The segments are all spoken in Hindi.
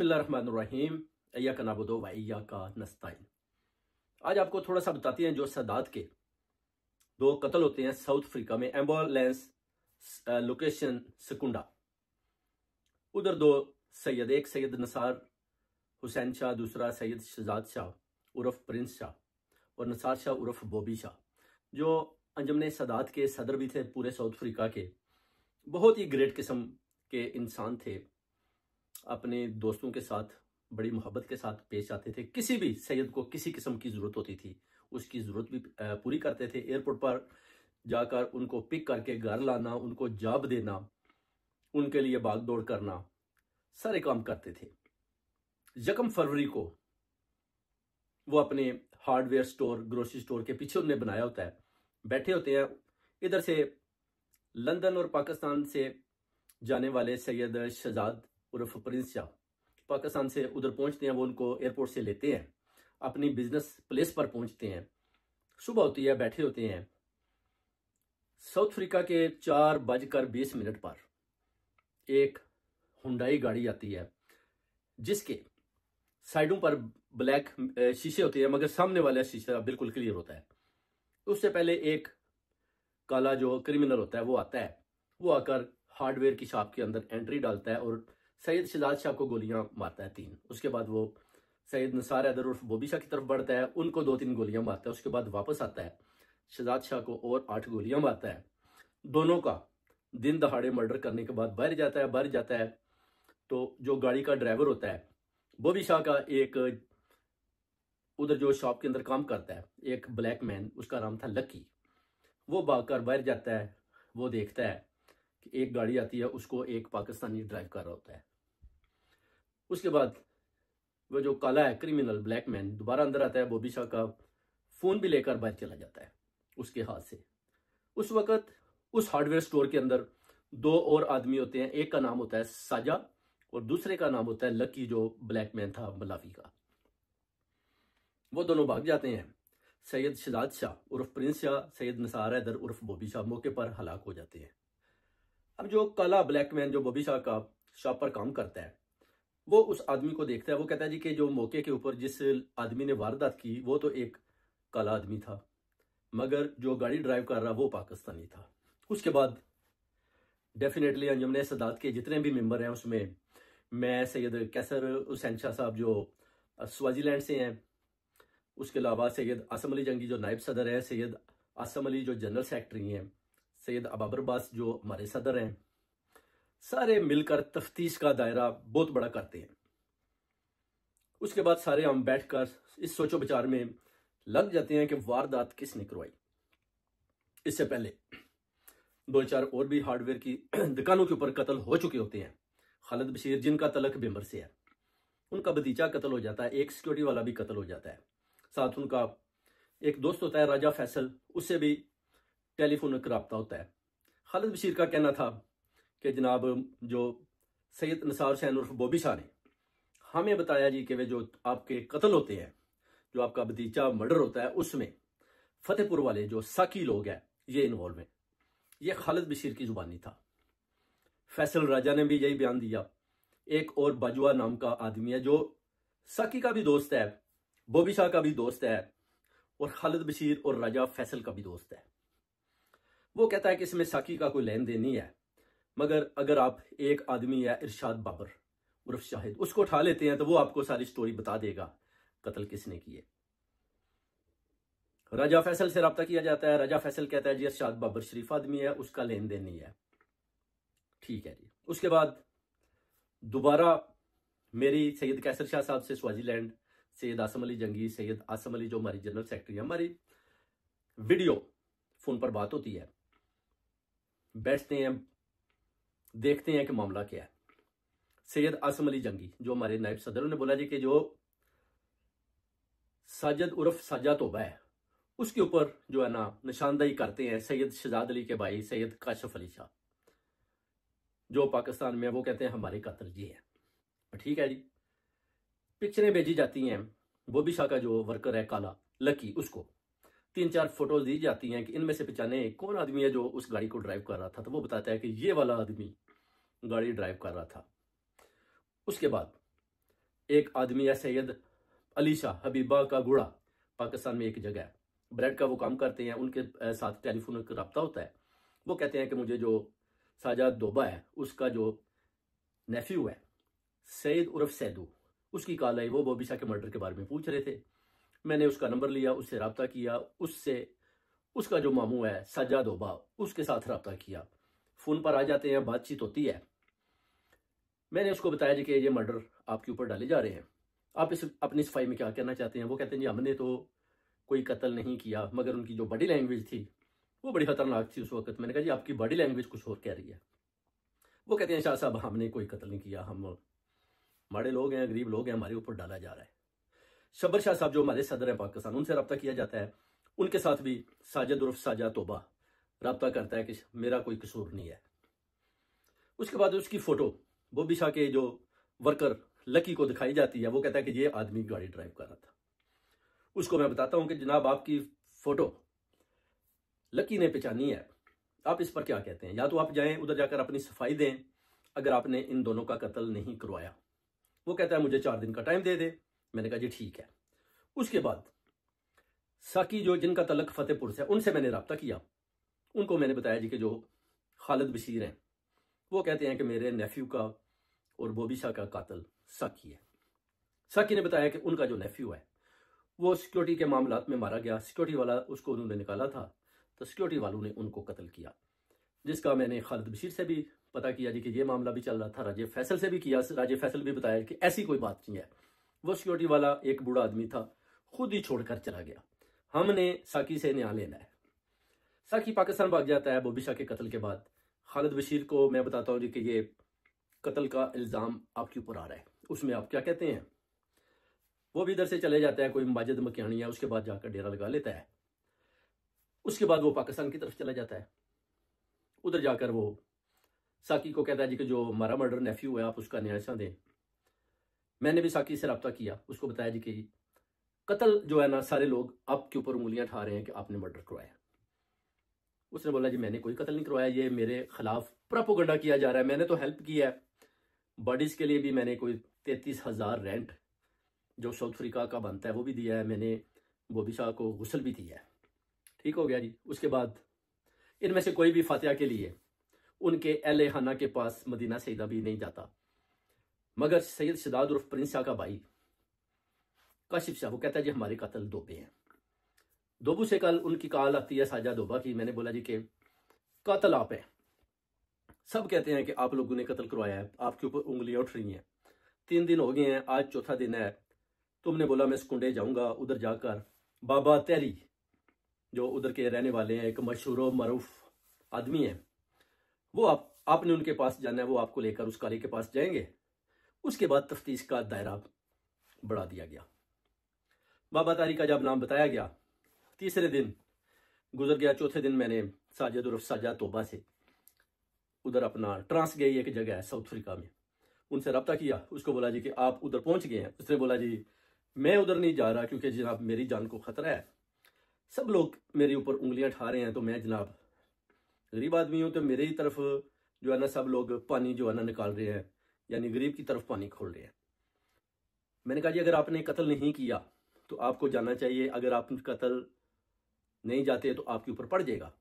बिस्मिल्लाहिर्रहमानिर्रहीम अय्याक नअबुदु व इय्याका नस्तईन। आज आपको थोड़ा सा बताते हैं जो सदात के दो कत्ल होते हैं साउथ अफ्रीका में, एम्बुलेंस लोकेशन सिकुंडा। उधर दो सैयद, एक सैयद नसार हुसैन शाह, दूसरा सैयद शहजाद शाह उर्फ प्रिंस शाह और नसार शाह उर्फ बॉबी शाह, जो अंजुमन सदात के सदर भी थे पूरे साउथ अफ्रीका के। बहुत ही ग्रेट किस्म के इंसान थे, अपने दोस्तों के साथ बड़ी मोहब्बत के साथ पेश आते थे। किसी भी सैयद को किसी किस्म की ज़रूरत होती थी उसकी ज़रूरत भी पूरी करते थे। एयरपोर्ट पर जाकर उनको पिक करके घर लाना, उनको जॉब देना, उनके लिए भाग दौड़ करना, सारे काम करते थे। 1 फरवरी को वो अपने हार्डवेयर स्टोर, ग्रोसरी स्टोर के पीछे उन्होंने बनाया होता है, बैठे होते हैं। इधर से लंदन और पाकिस्तान से जाने वाले सैयद शहजाद उर्फ प्रिंस शाह पाकिस्तान से उधर पहुंचते हैं। वो उनको एयरपोर्ट से लेते हैं, अपनी बिजनेस प्लेस पर पहुंचते हैं। सुबह होती है, बैठे होते हैं। साउथ अफ्रीका के 4:20 पर एक हुंडई गाड़ी आती है जिसके साइडों पर ब्लैक शीशे होते हैं, मगर सामने वाला शीशा बिल्कुल क्लियर होता है। उससे पहले एक काला जो क्रिमिनल होता है वो आता है। वो आकर हार्डवेयर की शॉप के अंदर एंट्री डालता है और सैयद शहजाद शाह को गोलियां मारता है 3। उसके बाद वो सैयद नसार हैदर उर्फ बॉबी शाह की तरफ बढ़ता है, उनको 2-3 गोलियां मारता है। उसके बाद वापस आता है, शहजाद शाह को और 8 गोलियां मारता है। दोनों का दिन दहाड़े मर्डर करने के बाद बाहर जाता है। तो जो गाड़ी का ड्राइवर होता है बॉबी शाह का, एक उधर जो शॉप के अंदर काम करता है एक ब्लैक मैन, उसका नाम था लकी, वो भागकर बाहर जाता है। वो देखता है कि एक गाड़ी आती है, उसको एक पाकिस्तानी ड्राइव कर रहा होता है। उसके बाद वो जो काला है क्रिमिनल ब्लैक मैन दोबारा अंदर आता है, बॉबी शाह का फोन भी लेकर बाहर चला जाता है उसके हाथ से। उस वक्त उस हार्डवेयर स्टोर के अंदर 2 और आदमी होते हैं, एक का नाम होता है साजा और दूसरे का नाम होता है लकी, जो ब्लैक मैन था मलावी का। वो दोनों भाग जाते हैं। सैयद शहजाद शाह उर्फ प्रिंस शाह, सैयद नसार हैदर उर्फ बॉबी शाह मौके पर हलाक हो जाते हैं। अब जो काला ब्लैक मैन जो बॉबी शाह का शॉप पर काम करता है, वो उस आदमी को देखता है। वो कहता है जी कि जो मौके के ऊपर जिस आदमी ने वारदात की वो तो एक काला आदमी था, मगर जो गाड़ी ड्राइव कर रहा वो पाकिस्तानी था। उसके बाद डेफिनेटली अंजुमन सदात के जितने भी मेंबर हैं उसमें मैं, सैयद कैसर हुसैन शाह साहब जो स्वाजीलैंड से हैं, उसके अलावा सैयद आसम अली जंगी जो नायब सदर है, सैयद आसम अली जो जनरल सेक्रेटरी हैं, सैयद अबाबर अब्बास जो हमारे सदर हैं, सारे मिलकर तफ्तीश का दायरा बहुत बड़ा करते हैं। उसके बाद सारे हम बैठकर इस सोचो विचार में लग जाते हैं कि वारदात किसने करवाई। इससे पहले 2-4 और भी हार्डवेयर की दुकानों के ऊपर कत्ल हो चुके होते हैं। खालिद बशीर जिनका तलक बेमर से है, उनका भतीजा कत्ल हो जाता है, एक सिक्योरिटी वाला भी कत्ल हो जाता है। साथ उनका एक दोस्त होता है राजा फैसल, उससे भी टेलीफोन का रब्ता होता है। खालिद बशीर का कहना था कि जनाब जो सैयद नसार हुसैन उर्फ बॉबी शाह ने हमें बताया जी कि वे जो आपके कत्ल होते हैं, जो आपका भतीजा मर्डर होता है, उसमें फतेहपुर वाले जो साकी लोग हैं ये इन्वॉल्व हैं। ये खालिद बशीर की जुबानी था। फैसल राजा ने भी यही बयान दिया। एक और बाजुआ नाम का आदमी है जो साकी का भी दोस्त है, बॉबी शाह का भी दोस्त है और खालिद बशीर और राजा फैसल का भी दोस्त है। वो कहता है कि इसमें साकी का कोई लेन देन नहीं है, मगर अगर आप एक आदमी है इरशाद बाबर उर्फ शाहिद, उसको उठा लेते हैं तो वो आपको सारी स्टोरी बता देगा कत्ल किसने किए। राजा फैसल से रब्ता किया जाता है। राजा फैसल कहता है जी इरशाद बाबर शरीफ आदमी है, उसका लेन देन नहीं है। ठीक है जी। उसके बाद दोबारा मेरी सैयद कैसर शाह साहब से स्वाजीलैंड, सैयद आसम अली जंगी, सैयद आसम अली जो हमारी जनरल सेक्रेटरी है, हमारी वीडियो फोन पर बात होती है। बैठते हैं, देखते हैं कि मामला क्या है। सैयद आसम अली जंगी जो हमारे नायब सदर ने बोला जी कि जो साजिद उर्फ साजा तोबा है उसके ऊपर जो है ना निशानदही करते हैं सैयद शहजाद अली के भाई सैयद काशिफ अली शाह जो पाकिस्तान में, वो कहते हैं हमारे कातिल जी है। ठीक है जी। पिक्चरें भेजी जाती हैं। बॉबी शाह का जो वर्कर है काला लकी, उसको 3-4 फोटोज दी जाती हैं कि इनमें से पहचाने कौन आदमी है जो उस गाड़ी को ड्राइव कर रहा था। तो वो बताता है कि ये वाला आदमी गाड़ी ड्राइव कर रहा था। उसके बाद एक आदमी है सैयद अली शाह हबीबा का गुड़ा, पाकिस्तान में एक जगह है, ब्रेड का वो काम करते हैं, उनके साथ टेलीफोन का रब्ता होता है। वो कहते हैं कि मुझे जो साजाद दोबा है उसका जो नेफ्यू है सईद उर्फ सैदू, उसकी कॉल आई। वो बॉबी शाह के मर्डर के बारे में पूछ रहे थे। मैंने उसका नंबर लिया, उससे रब्ता किया, उससे उसका जो मामू है साजाद दोबा उसके साथ रब्ता किया। फ़ोन पर आ जाते हैं, बातचीत होती है। मैंने उसको बताया जी कि ये मर्डर आपके ऊपर डाले जा रहे हैं, आप इस अपनी सफाई में क्या कहना चाहते हैं। वो कहते हैं जी हमने तो कोई कत्ल नहीं किया, मगर उनकी जो बॉडी लैंग्वेज थी वो बड़ी खतरनाक थी उस वक्त। मैंने कहा जी आपकी बॉडी लैंग्वेज कुछ और कह रही है। वो कहते हैं शाह साहब हमने कोई कत्ल नहीं किया, हम माड़े लोग हैं, गरीब लोग हैं, हमारे ऊपर डाला जा रहा है। शब्बर शाह साहब जो हमारे सदर हैं पाकिस्तान, उनसे रब्ता किया जाता है। उनके साथ भी साजिद उर्फ साजा तोबा रब्ता करता है कि मेरा कोई कसूर नहीं है। उसके बाद उसकी फ़ोटो बॉबी शाह के जो वर्कर लकी को दिखाई जाती है। वो कहता है कि ये आदमी गाड़ी ड्राइव कर रहा था। उसको मैं बताता हूँ कि जनाब आपकी फ़ोटो लकी ने पहचानी है, आप इस पर क्या कहते हैं। या तो आप जाएं उधर जाकर अपनी सफाई दें अगर आपने इन दोनों का कत्ल नहीं करवाया। वो कहता है मुझे 4 दिन का टाइम दे दे। मैंने कहा जी ठीक है। उसके बाद साकी जो जिनका तलक फतेहपुर से, उनसे मैंने रब्ता किया। उनको मैंने बताया जी कि जो खालिद बशीर हैं वो कहते हैं कि मेरे नेफ्यू का और बॉबी शाह का कातिल साकी है। साकी ने बताया कि उनका जो नेफ्यू है वो सिक्योरिटी के मामलात में मारा गया, सिक्योरिटी वाला उसको उन्होंने निकाला था, तो सिक्योरिटी वालों ने उनको कत्ल किया। जिसका मैंने खालिद बशीर से भी पता किया जी कि ये मामला भी चल रहा था, राजे फैसल से भी किया। राजे फैसल भी बताया कि ऐसी कोई बात नहीं है, वो सिक्योरिटी वाला एक बूढ़ा आदमी था, खुद ही छोड़कर चला गया, हमने साकी से न्याय लेना है। साकी पाकिस्तान भाग जाता है बॉबी शाह के कत्ल के बाद। खालिद बशीर को मैं बताता हूँ जी कि ये कत्ल का इल्ज़ाम आपके ऊपर आ रहा है, उसमें आप क्या कहते हैं। वो भी इधर से चले जाता है, कोई माजिद मकियानिया, उसके बाद जाकर डेरा लगा लेता है। उसके बाद वो पाकिस्तान की तरफ चला जाता है। उधर जाकर वो साकी को कहता है जी कि जो हमारा मर्डर नेफ्यू है आप उसका न्याय दें। मैंने भी साकी से रब्ता किया, उसको बताया जी कि कत्ल जो है ना सारे लोग आपके ऊपर उंगलियां उठा रहे हैं कि आपने मर्डर करवाया। उसने बोला जी मैंने कोई कत्ल नहीं करवाया, ये मेरे खिलाफ प्रोपेगेंडा किया जा रहा है। मैंने तो हेल्प की है, बॉडीज़ के लिए भी मैंने कोई 33,000 रेंट जो साउथ अफ्रीका का बनता है वो भी दिया है, मैंने बॉबी शाह को गुस्ल भी दिया है। ठीक हो गया जी। उसके बाद इनमें से कोई भी फातिहा के लिए उनके अहले खाना के पास मदीना सईदा भी नहीं जाता, मगर सैयद शदाद उर्फ प्रिंस शाह का भाई काशिफ शाह वो कहता है जी हमारे कत्ल दोबे हैं। दोबू से कल उनकी कॉल आती है साजा दोबा की। मैंने बोला जी कि कातिल आप हैं, सब कहते हैं कि आप लोगों ने कत्ल करवाया है, आपके ऊपर उंगलियां उठ रही हैं, 3 दिन हो गए हैं, आज चौथा दिन है। तुमने बोला मैं स्कुंडे जाऊंगा, उधर जाकर बाबा तेरी जो उधर के रहने वाले हैं, एक मशहूर मरूफ आदमी है, वो आपने उनके पास जाना है, वो आपको लेकर उस काली के पास जाएंगे। उसके बाद तफ्तीश का दायरा बढ़ा दिया गया। बाबा तारी का जब नाम बताया गया, तीसरे दिन गुजर गया, चौथे दिन मैंने साजिद उर्फ साजा तोबा से उधर अपना ट्रांस गई एक जगह है साउथ अफ्रीका में, उनसे रब्ता किया। उसको बोला जी कि आप उधर पहुंच गए हैं। उसने बोला जी मैं उधर नहीं जा रहा क्योंकि जनाब मेरी जान को खतरा है, सब लोग मेरे ऊपर उंगलियां उठा रहे हैं, तो मैं जनाब गरीब आदमी हूं, तो मेरे ही तरफ जो है ना सब लोग पानी जो है ना निकाल रहे हैं, यानी गरीब की तरफ पानी खोल रहे हैं। मैंने कहा जी अगर आपने कत्ल नहीं किया तो आपको जाना चाहिए, अगर आप कत्ल नहीं जाते तो आपके ऊपर पड़ जाएगा।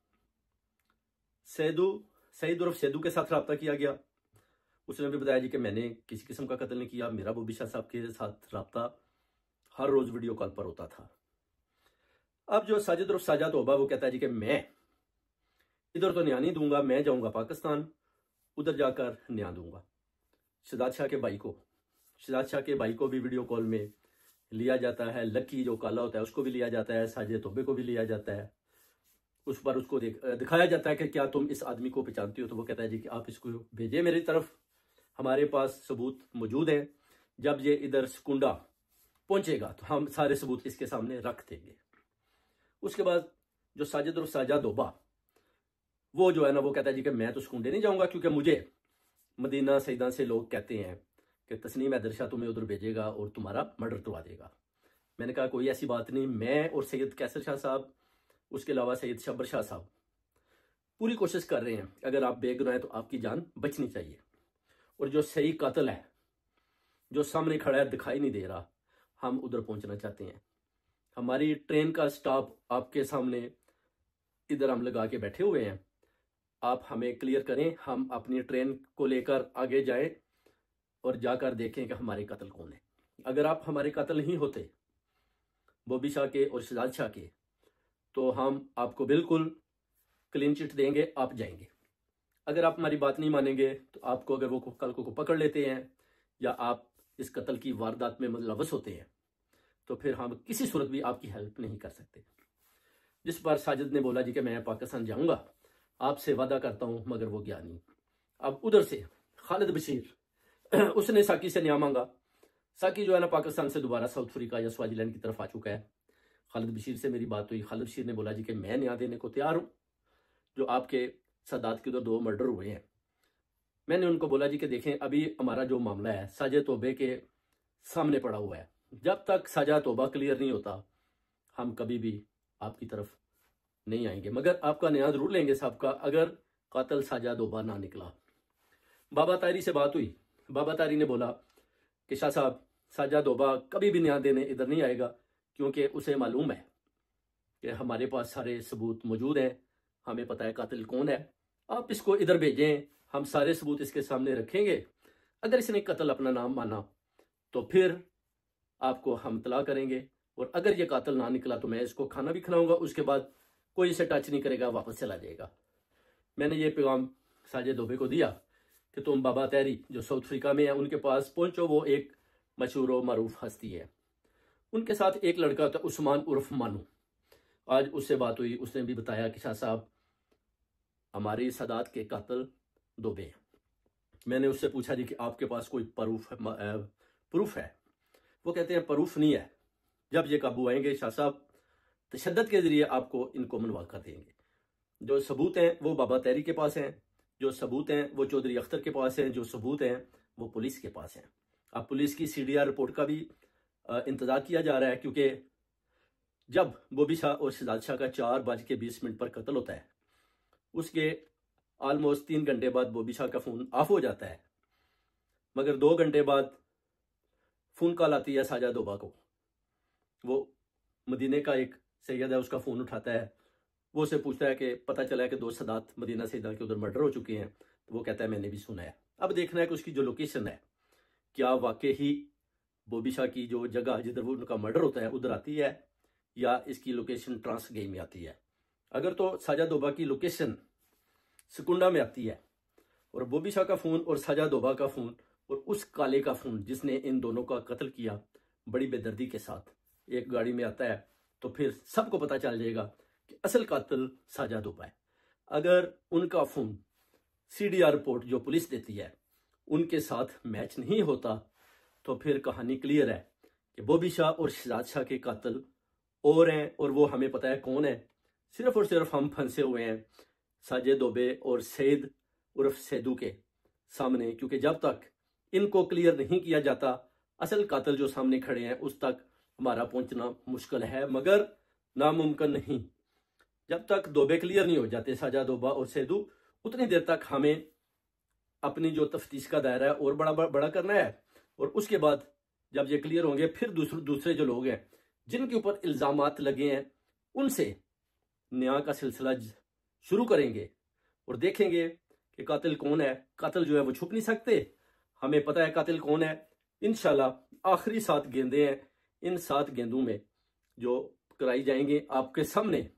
सईद उर्फ सैदू के साथ रब्ता किया गया। उसने भी बताया जी कि मैंने किसी किस्म का कत्ल नहीं किया, मेरा बॉबी शाह साहब के साथ रब्ता हर रोज वीडियो कॉल पर होता था। अब जो साजिद उर्फ साजा तोबा वो कहता है जी कि मैं इधर तो न्याय नहीं दूंगा, मैं जाऊंगा पाकिस्तान, उधर जाकर न्याय दूंगा। शहजाद शाह के भाई को भी वीडियो कॉल में लिया जाता है, लकी जो काला होता है उसको भी लिया जाता है, साजिद तोबे को भी लिया जाता है। उस पर उसको दिखाया जाता है कि क्या तुम इस आदमी को पहचानती हो, तो वो कहता है जी कि आप इसको भेजिए मेरी तरफ, हमारे पास सबूत मौजूद हैं, जब ये इधर स्कुंडा पहुंचेगा तो हम सारे सबूत इसके सामने रख देंगे। उसके बाद जो साजिद और साजा दोबा वो जो है ना वो कहता है जी कि मैं तो स्कुंडे नहीं जाऊंगा क्योंकि मुझे मदीना सईदा से लोग कहते हैं कि तस्नीम हैदर शाह तुम्हें उधर भेजेगा और तुम्हारा मर्डर करवा देगा। मैंने कहा कोई ऐसी बात नहीं, मैं और सैयद कैसर शाह साहब, उसके अलावा सैयद शब्बर शाह साहब पूरी कोशिश कर रहे हैं, अगर आप बेगुनाह हैं तो आपकी जान बचनी चाहिए। और जो सही कातिल है, जो सामने खड़ा है दिखाई नहीं दे रहा, हम उधर पहुंचना चाहते हैं। हमारी ट्रेन का स्टॉप आपके सामने इधर हम लगा के बैठे हुए हैं, आप हमें क्लियर करें, हम अपनी ट्रेन को लेकर आगे जाएं और जाकर देखें कि हमारे कत्ल कौन है। अगर आप हमारे कत्ल नहीं होते बॉबी शाह के और शहजाद शाह के, तो हम आपको बिल्कुल क्लीन चिट देंगे, आप जाएंगे। अगर आप हमारी बात नहीं मानेंगे तो आपको, अगर वो कल को पकड़ लेते हैं या आप इस कत्ल की वारदात में मुलव्वस होते हैं, तो फिर हम किसी सूरत भी आपकी हेल्प नहीं कर सकते। जिस पर साजिद ने बोला जी कि मैं पाकिस्तान जाऊंगा, आपसे वादा करता हूं, मगर वो गया नहीं। अब उधर से खालिद बशीर उसने साकी से न्याय मांगा। साकी जो है ना पाकिस्तान से दोबारा साउथ अफ्रीका या स्वाजीलैंड की तरफ आ चुका है। खालिद बशीर से मेरी बात हुई, खालिद बशीर ने बोला जी कि मैं न्याय देने को तैयार हूं। जो आपके सादात के उधर 2 मर्डर हुए हैं, मैंने उनको बोला जी कि देखें, अभी हमारा जो मामला है साजे तोबे के सामने पड़ा हुआ है, जब तक साजा तोबा क्लियर नहीं होता हम कभी भी आपकी तरफ नहीं आएंगे, मगर आपका न्याय जरूर लेंगे साहब का, अगर कातिल साजा तोबा ना निकला। बाबा तारी से बात हुई, बाबा तारी ने बोला कि शाह साहब, साजा तोबा कभी भी न्याय देने इधर नहीं आएगा, क्योंकि उसे मालूम है कि हमारे पास सारे सबूत मौजूद हैं, हमें पता है कातिल कौन है, आप इसको इधर भेजें, हम सारे सबूत इसके सामने रखेंगे। अगर इसने कत्ल अपना नाम माना तो फिर आपको हम तला करेंगे, और अगर ये कातिल ना निकला तो मैं इसको खाना भी खिलाऊंगा, उसके बाद कोई इसे टच नहीं करेगा, वापस चला जाएगा। मैंने ये पैगाम साजे तोबे को दिया कि तुम बाबा तारी जो साउथ अफ्रीका में है उनके पास पहुंचो, वो एक मशहूर व मरूफ हस्ती है। उनके साथ एक लड़का था उस्मान उर्फ मानू, आज उससे बात हुई, उसने भी बताया कि शाह साहब हमारी सादात के कातिल तोबे हैं। मैंने उससे पूछा जी कि आपके पास कोई प्रूफ है? वो कहते हैं प्रूफ नहीं है, जब ये काबू आएंगे शाह साहब तशद्दुद के जरिए आपको इनको मनवा कर देंगे। जो सबूत हैं वो बाबा तारी के पास हैं, जो सबूत हैं वो चौधरी अख्तर के पास हैं, जो सबूत हैं वो पुलिस के पास हैं। अब पुलिस की CDR रिपोर्ट का भी इंतजार किया जा रहा है, क्योंकि जब बॉबी शाह और शहजाद शाह का 4:20 पर कत्ल होता है, उसके ऑलमोस्ट 3 घंटे बाद बॉबी शाह का फ़ोन ऑफ हो जाता है, मगर 2 घंटे बाद फ़ोन कॉल आती है साजा तोबा को। वो मदीने का एक सैयद है, उसका फ़ोन उठाता है, वो उसे पूछता है कि पता चला है कि 2 सादात मदीना सैयदा के उधर मर्डर हो चुके हैं। तो वो कहता है मैंने भी सुना है। अब देखना है कि उसकी जो लोकेशन है, क्या वाकई ही बॉबी शाह की जो जगह जिधर वो उनका मर्डर होता है उधर आती है, या इसकी लोकेशन ट्रांस गेम में आती है। अगर तो साजा तोबा की लोकेशन सिकुंडा में आती है, और बॉबी शाह का फ़ोन और साजा तोबा का फ़ोन और उस काले का फ़ोन जिसने इन दोनों का कत्ल किया बड़ी बेदर्दी के साथ एक गाड़ी में आता है, तो फिर सबको पता चल जाएगा कि असल कातिल साजा तोबा है। अगर उनका फ़ोन CDR रिपोर्ट जो पुलिस देती है उनके साथ मैच नहीं होता, तो फिर कहानी क्लियर है कि बॉबी शाह और शहजाद शाह के कातिल और हैं, और वो हमें पता है कौन है। सिर्फ और सिर्फ हम फंसे हुए हैं साजे तोबे और सैद उर्फ सैदू के सामने, क्योंकि जब तक इनको क्लियर नहीं किया जाता असल कातिल जो सामने खड़े हैं उस तक हमारा पहुंचना मुश्किल है, मगर नामुमकिन नहीं। जब तक तोबे क्लियर नहीं हो जाते साजा तोबा और सैदू, उतनी देर तक हमें अपनी जो तफ्तीश का दायरा है और बड़ा करना है, और उसके बाद जब ये क्लियर होंगे फिर दूसरे जो लोग हैं जिनके ऊपर इल्ज़ामात लगे हैं उनसे न्याय का सिलसिला शुरू करेंगे और देखेंगे कि कातिल कौन है। कातिल जो है वो छुप नहीं सकते, हमें पता है कातिल कौन है। इंशाल्लाह आखिरी 7 गेंदे हैं, इन 7 गेंदों में जो कराई जाएंगे आपके सामने,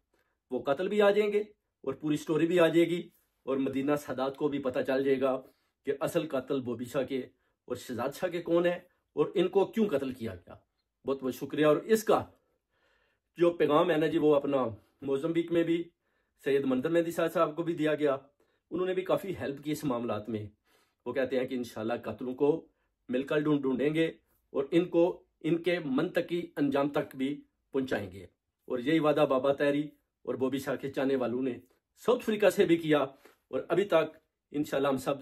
वो कातिल भी आ जाएंगे और पूरी स्टोरी भी आ जाएगी, और मदीना सादात को भी पता चल जाएगा कि असल कातिल बॉबी शाह के और शहजाद शाह के कौन है और इनको क्यों कत्ल किया गया। बहुत बहुत शुक्रिया। और इसका जो पैगाम है ना जी, वो अपना मोज़म्बिक में भी सैयद मंदर मेहदी साहब को भी दिया गया, उन्होंने भी काफ़ी हेल्प की इस मामलात में। वो कहते हैं कि इंशाल्लाह कातिलों को मिलकर ढूंढेंगे और इनको इनके मंतकी अंजाम तक भी पहुंचाएंगे। और यही वादा बाबा तारी और बॉबी शाह के चाहने वालों ने साउथ अफ्रीका से भी किया, और अभी तक इंशाल्लाह हम सब